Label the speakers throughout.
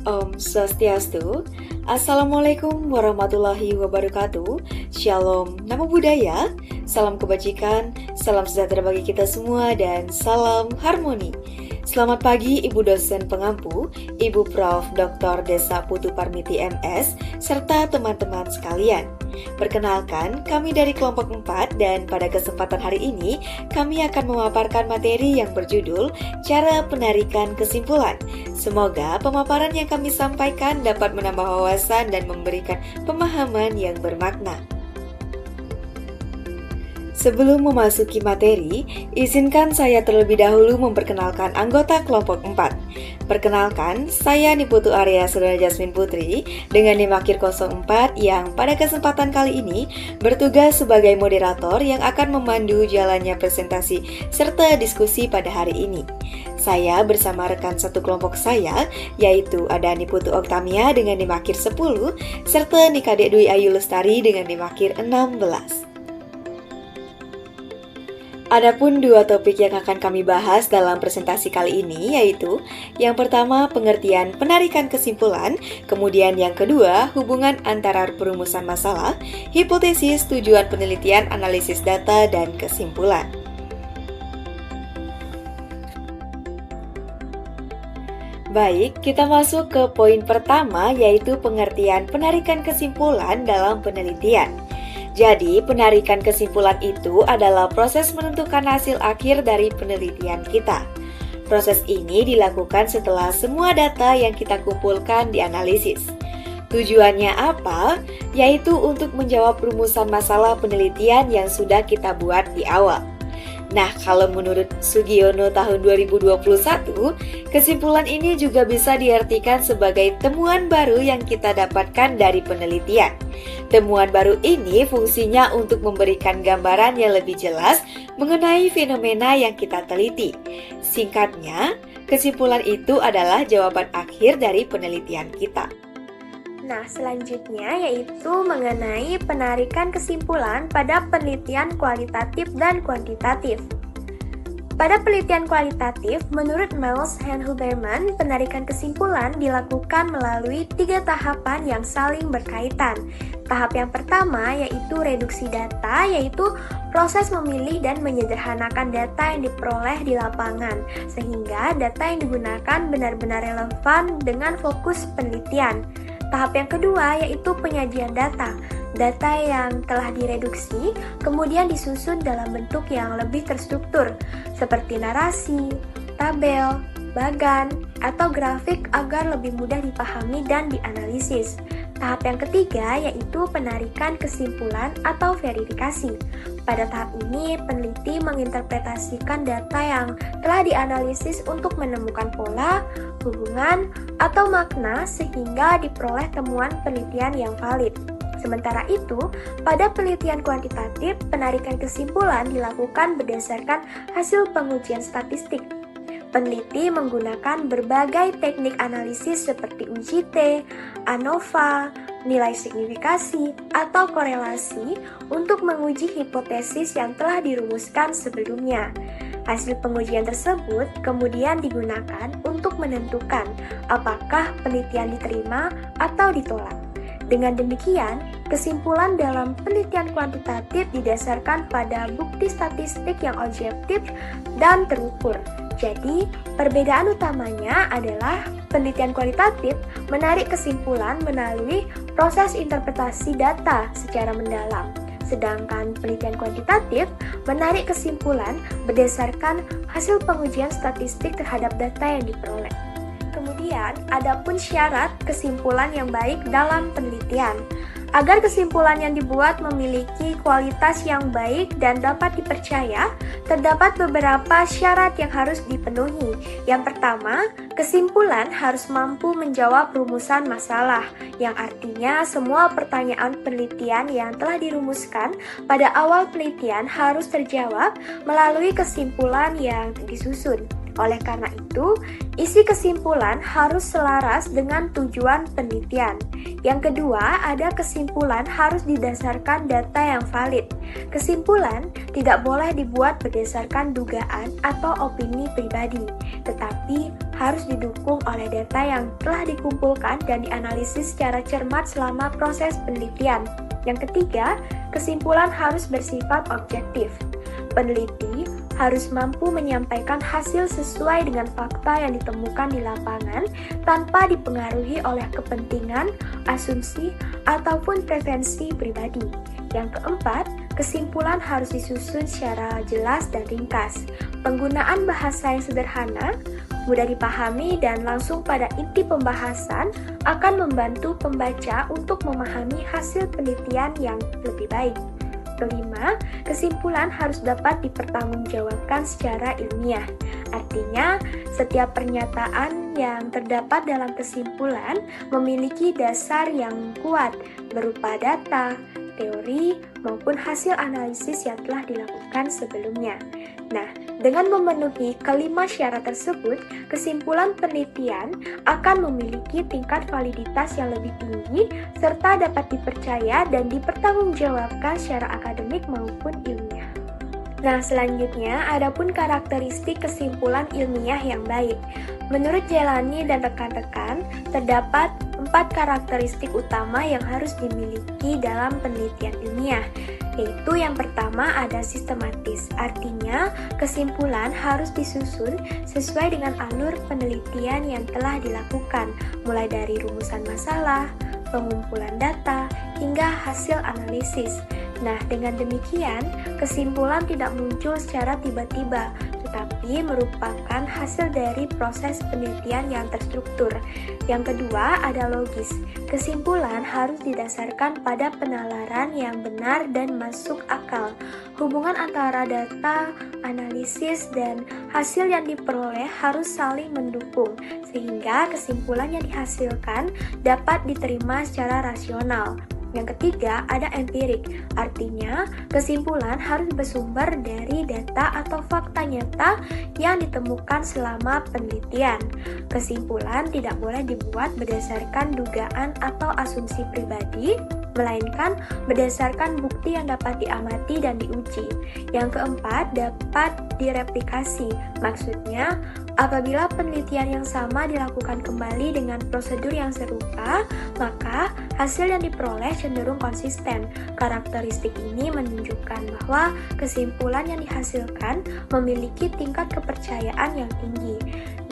Speaker 1: Om Swastiastu. Assalamualaikum warahmatullahi wabarakatuh. Shalom, namo buddhaya, salam kebajikan, salam sejahtera bagi kita semua, dan salam harmoni. Selamat pagi Ibu dosen pengampu, Ibu Prof. Dr. Desa Putu Parmiti MS, serta teman-teman sekalian. Perkenalkan, kami dari kelompok 4 dan pada kesempatan hari ini kami akan memaparkan materi yang berjudul Cara Penarikan Kesimpulan. Semoga pemaparan yang kami sampaikan dapat menambah wawasan dan memberikan pemahaman yang bermakna. Sebelum memasuki materi, izinkan saya terlebih dahulu memperkenalkan anggota kelompok 4. Perkenalkan, saya Niputu Arya Saudara Jasmine Putri dengan NIM akhir 04 yang pada kesempatan kali ini bertugas sebagai moderator yang akan memandu jalannya presentasi serta diskusi pada hari ini. Saya bersama rekan satu kelompok saya, yaitu ada Niputu Oktamia dengan NIM akhir 10, serta Nikadek Dwi Ayu Lestari dengan NIM akhir 16. Adapun dua topik yang akan kami bahas dalam presentasi kali ini yaitu yang pertama pengertian penarikan kesimpulan, kemudian yang kedua hubungan antara perumusan masalah, hipotesis, tujuan penelitian, analisis data, dan kesimpulan. Baik, kita masuk ke poin pertama yaitu pengertian penarikan kesimpulan dalam penelitian. Jadi, penarikan kesimpulan itu adalah proses menentukan hasil akhir dari penelitian kita. Proses ini dilakukan setelah semua data yang kita kumpulkan dianalisis. Tujuannya apa? Yaitu untuk menjawab rumusan masalah penelitian yang sudah kita buat di awal. Nah, kalau menurut Sugiono tahun 2021, kesimpulan ini juga bisa diartikan sebagai temuan baru yang kita dapatkan dari penelitian. Temuan baru ini fungsinya untuk memberikan gambaran yang lebih jelas mengenai fenomena yang kita teliti. Singkatnya, kesimpulan itu adalah jawaban akhir dari penelitian kita.
Speaker 2: Nah, selanjutnya yaitu mengenai penarikan kesimpulan pada penelitian kualitatif dan kuantitatif. Pada penelitian kualitatif, menurut Miles and Huberman, penarikan kesimpulan dilakukan melalui 3 tahapan yang saling berkaitan. Tahap yang pertama yaitu reduksi data, yaitu proses memilih dan menyederhanakan data yang diperoleh di lapangan, sehingga data yang digunakan benar-benar relevan dengan fokus penelitian. Tahap yang kedua yaitu penyajian data. Data yang telah direduksi kemudian disusun dalam bentuk yang lebih terstruktur, seperti narasi, tabel, bagan, atau grafik agar lebih mudah dipahami dan dianalisis. Tahap yang ketiga yaitu penarikan kesimpulan atau verifikasi. Pada tahap ini, peneliti menginterpretasikan data yang telah dianalisis untuk menemukan pola, hubungan, atau makna sehingga diperoleh temuan penelitian yang valid. Sementara itu, pada penelitian kuantitatif, penarikan kesimpulan dilakukan berdasarkan hasil pengujian statistik. Peneliti menggunakan berbagai teknik analisis seperti uji T, ANOVA, nilai signifikasi, atau korelasi untuk menguji hipotesis yang telah dirumuskan sebelumnya. Hasil pengujian tersebut kemudian digunakan untuk menentukan apakah penelitian diterima atau ditolak. Dengan demikian, kesimpulan dalam penelitian kuantitatif didasarkan pada bukti statistik yang objektif dan terukur. Jadi, perbedaan utamanya adalah penelitian kualitatif menarik kesimpulan melalui proses interpretasi data secara mendalam, sedangkan penelitian kuantitatif menarik kesimpulan berdasarkan hasil pengujian statistik terhadap data yang diperoleh. Kemudian, adapun syarat kesimpulan yang baik dalam penelitian. Agar kesimpulan yang dibuat memiliki kualitas yang baik dan dapat dipercaya, terdapat beberapa syarat yang harus dipenuhi. Yang pertama, kesimpulan harus mampu menjawab rumusan masalah, yang artinya semua pertanyaan penelitian yang telah dirumuskan pada awal penelitian harus terjawab melalui kesimpulan yang disusun. Oleh karena itu, isi kesimpulan harus selaras dengan tujuan penelitian. Yang kedua, ada kesimpulan harus didasarkan data yang valid. Kesimpulan tidak boleh dibuat berdasarkan dugaan atau opini pribadi, tetapi harus didukung oleh data yang telah dikumpulkan dan dianalisis secara cermat selama proses penelitian. Yang ketiga, kesimpulan harus bersifat objektif. Peneliti harus mampu menyampaikan hasil sesuai dengan fakta yang ditemukan di lapangan tanpa dipengaruhi oleh kepentingan, asumsi, ataupun preferensi pribadi. Yang keempat, kesimpulan harus disusun secara jelas dan ringkas. Penggunaan bahasa yang sederhana, mudah dipahami, dan langsung pada inti pembahasan akan membantu pembaca untuk memahami hasil penelitian yang lebih baik. Kelima, kesimpulan harus dapat dipertanggungjawabkan secara ilmiah. Artinya, setiap pernyataan yang terdapat dalam kesimpulan memiliki dasar yang kuat berupa data, teori, maupun hasil analisis yang telah dilakukan sebelumnya. Nah, dengan memenuhi kelima syarat tersebut, kesimpulan penelitian akan memiliki tingkat validitas yang lebih tinggi serta dapat dipercaya dan dipertanggungjawabkan secara akademik maupun ilmiah. Nah, selanjutnya adapun karakteristik kesimpulan ilmiah yang baik. Menurut Jelani dan rekan-rekan, terdapat 4 karakteristik utama yang harus dimiliki dalam penelitian ilmiah, yaitu yang pertama ada sistematis, artinya kesimpulan harus disusun sesuai dengan alur penelitian yang telah dilakukan, mulai dari rumusan masalah, pengumpulan data, hingga hasil analisis. Nah, dengan demikian, kesimpulan tidak muncul secara tiba-tiba, tetapi merupakan hasil dari proses penelitian yang terstruktur. Yang kedua ada logis. Kesimpulan harus didasarkan pada penalaran yang benar dan masuk akal. Hubungan antara data, analisis, dan hasil yang diperoleh harus saling mendukung, sehingga kesimpulan yang dihasilkan dapat diterima secara rasional. Yang ketiga, ada empirik, artinya kesimpulan harus bersumber dari data atau fakta nyata yang ditemukan selama penelitian. Kesimpulan tidak boleh dibuat berdasarkan dugaan atau asumsi pribadi, melainkan berdasarkan bukti yang dapat diamati dan diuji. Yang keempat, dapat direplikasi, maksudnya apabila penelitian yang sama dilakukan kembali dengan prosedur yang serupa, maka hasil yang diperoleh cenderung konsisten. Karakteristik ini menunjukkan bahwa kesimpulan yang dihasilkan memiliki tingkat kepercayaan yang tinggi.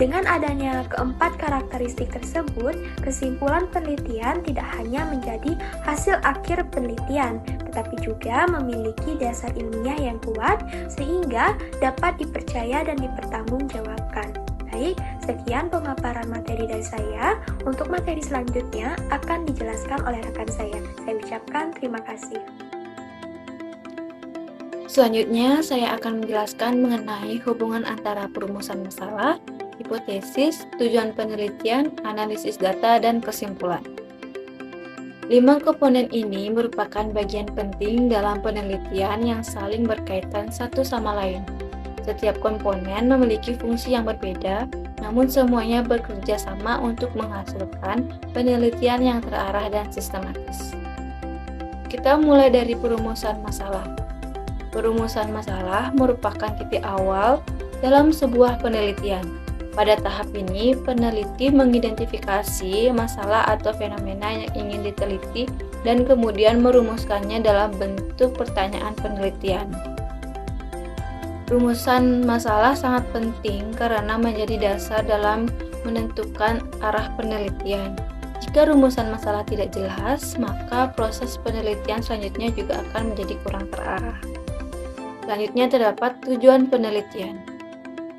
Speaker 2: Dengan adanya keempat karakteristik tersebut, kesimpulan penelitian tidak hanya menjadi hasil akhir penelitian, tetapi juga memiliki dasar ilmiah yang kuat sehingga dapat dipercaya dan dipertanggungjawabkan. Baik, sekian pemaparan materi dari saya. Untuk materi selanjutnya akan dijelaskan oleh rekan saya. Saya ucapkan terima kasih.
Speaker 3: Selanjutnya, saya akan menjelaskan mengenai hubungan antara perumusan masalah, hipotesis, tujuan penelitian, analisis data, dan kesimpulan. 5 komponen ini merupakan bagian penting dalam penelitian yang saling berkaitan satu sama lain. Setiap komponen memiliki fungsi yang berbeda, namun semuanya bekerja sama untuk menghasilkan penelitian yang terarah dan sistematis. Kita mulai dari perumusan masalah. Perumusan masalah merupakan titik awal dalam sebuah penelitian. Pada tahap ini, peneliti mengidentifikasi masalah atau fenomena yang ingin diteliti dan kemudian merumuskannya dalam bentuk pertanyaan penelitian. Rumusan masalah sangat penting karena menjadi dasar dalam menentukan arah penelitian. Jika rumusan masalah tidak jelas, maka proses penelitian selanjutnya juga akan menjadi kurang terarah. Selanjutnya terdapat tujuan penelitian.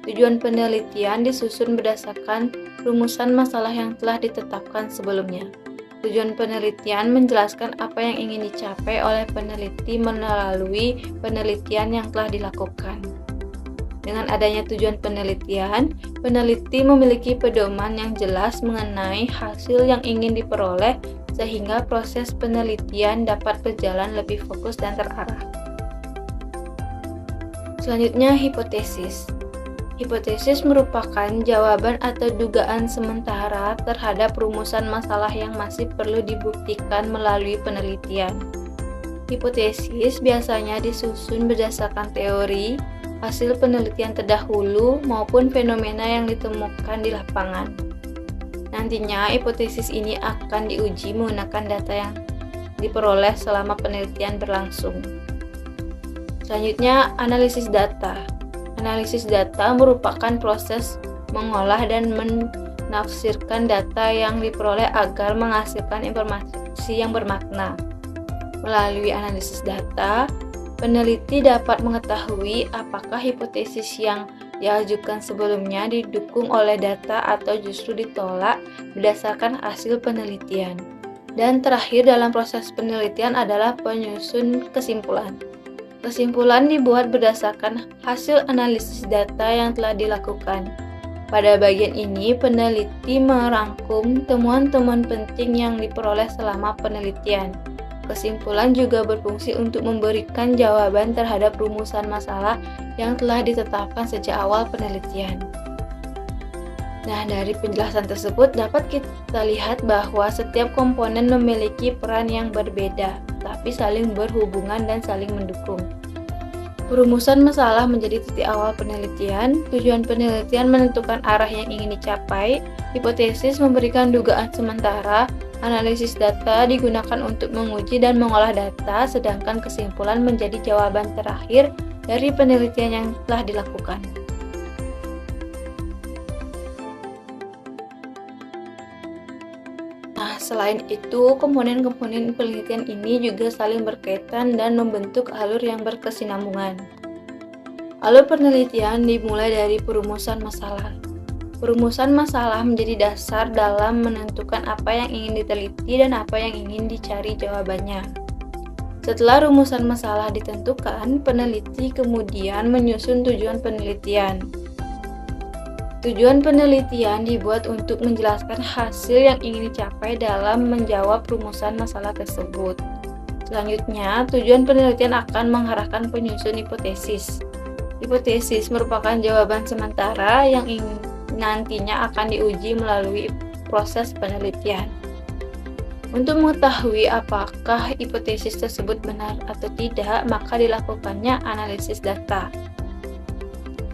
Speaker 3: Tujuan penelitian disusun berdasarkan rumusan masalah yang telah ditetapkan sebelumnya. Tujuan penelitian menjelaskan apa yang ingin dicapai oleh peneliti melalui penelitian yang telah dilakukan. Dengan adanya tujuan penelitian, peneliti memiliki pedoman yang jelas mengenai hasil yang ingin diperoleh sehingga proses penelitian dapat berjalan lebih fokus dan terarah. Selanjutnya, hipotesis. Hipotesis merupakan jawaban atau dugaan sementara terhadap rumusan masalah yang masih perlu dibuktikan melalui penelitian. Hipotesis biasanya disusun berdasarkan teori, hasil penelitian terdahulu maupun fenomena yang ditemukan di lapangan. Nantinya, hipotesis ini akan diuji menggunakan data yang diperoleh selama penelitian berlangsung. Selanjutnya, analisis data. Analisis data merupakan proses mengolah dan menafsirkan data yang diperoleh agar menghasilkan informasi yang bermakna. Melalui analisis data, peneliti dapat mengetahui apakah hipotesis yang diajukan sebelumnya didukung oleh data atau justru ditolak berdasarkan hasil penelitian. Dan terakhir dalam proses penelitian adalah penyusun kesimpulan. Kesimpulan dibuat berdasarkan hasil analisis data yang telah dilakukan. Pada bagian ini, peneliti merangkum temuan-temuan penting yang diperoleh selama penelitian. Kesimpulan juga berfungsi untuk memberikan jawaban terhadap rumusan masalah yang telah ditetapkan sejak awal penelitian. Nah, dari penjelasan tersebut dapat kita lihat bahwa setiap komponen memiliki peran yang berbeda, tapi saling berhubungan dan saling mendukung. Perumusan masalah menjadi titik awal penelitian, tujuan penelitian menentukan arah yang ingin dicapai, hipotesis memberikan dugaan sementara, analisis data digunakan untuk menguji dan mengolah data, sedangkan kesimpulan menjadi jawaban terakhir dari penelitian yang telah dilakukan. Nah, selain itu, komponen-komponen penelitian ini juga saling berkaitan dan membentuk alur yang berkesinambungan. Alur penelitian dimulai dari perumusan masalah. Perumusan masalah menjadi dasar dalam menentukan apa yang ingin diteliti dan apa yang ingin dicari jawabannya. Setelah rumusan masalah ditentukan, peneliti kemudian menyusun tujuan penelitian. Tujuan penelitian dibuat untuk menjelaskan hasil yang ingin dicapai dalam menjawab rumusan masalah tersebut. Selanjutnya, tujuan penelitian akan mengarahkan penyusun hipotesis. Hipotesis merupakan jawaban sementara yang nantinya akan diuji melalui proses penelitian. Untuk mengetahui apakah hipotesis tersebut benar atau tidak, maka dilakukannya analisis data.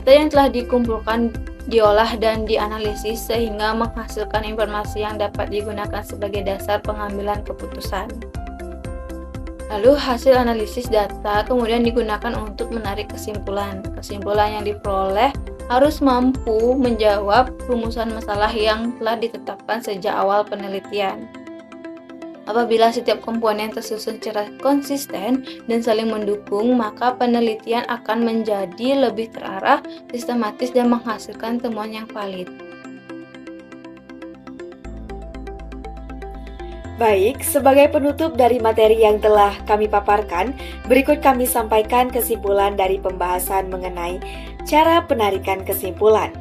Speaker 3: Data yang telah dikumpulkan diolah dan dianalisis sehingga menghasilkan informasi yang dapat digunakan sebagai dasar pengambilan keputusan. Lalu hasil analisis data kemudian digunakan untuk menarik kesimpulan. Kesimpulan yang diperoleh harus mampu menjawab rumusan masalah yang telah ditetapkan sejak awal penelitian. Apabila setiap komponen tersusun secara konsisten dan saling mendukung, maka penelitian akan menjadi lebih terarah, sistematis, dan menghasilkan temuan yang valid.
Speaker 1: Baik, sebagai penutup dari materi yang telah kami paparkan, berikut kami sampaikan kesimpulan dari pembahasan mengenai cara penarikan kesimpulan.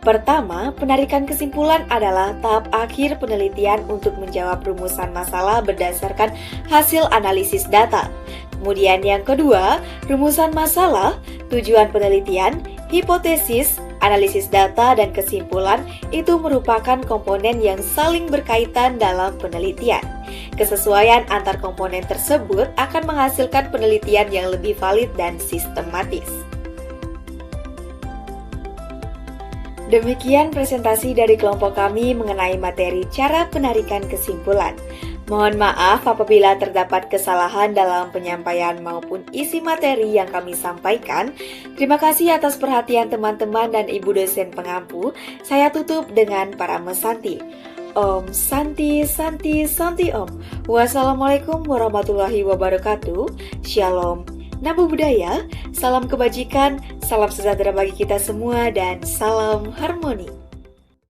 Speaker 1: Pertama, penarikan kesimpulan adalah tahap akhir penelitian untuk menjawab rumusan masalah berdasarkan hasil analisis data. Kemudian yang kedua, rumusan masalah, tujuan penelitian, hipotesis, analisis data, dan kesimpulan itu merupakan komponen yang saling berkaitan dalam penelitian. Kesesuaian antar komponen tersebut akan menghasilkan penelitian yang lebih valid dan sistematis. Demikian presentasi dari kelompok kami mengenai materi cara penarikan kesimpulan. Mohon maaf apabila terdapat kesalahan dalam penyampaian maupun isi materi yang kami sampaikan. Terima kasih atas perhatian teman-teman dan Ibu dosen pengampu. Saya tutup dengan para mesanti. Om Santi Santi Santi Om. Wassalamualaikum warahmatullahi wabarakatuh. Shalom. Namo Buddhaya, salam kebajikan, salam sejahtera bagi kita semua, dan salam harmoni.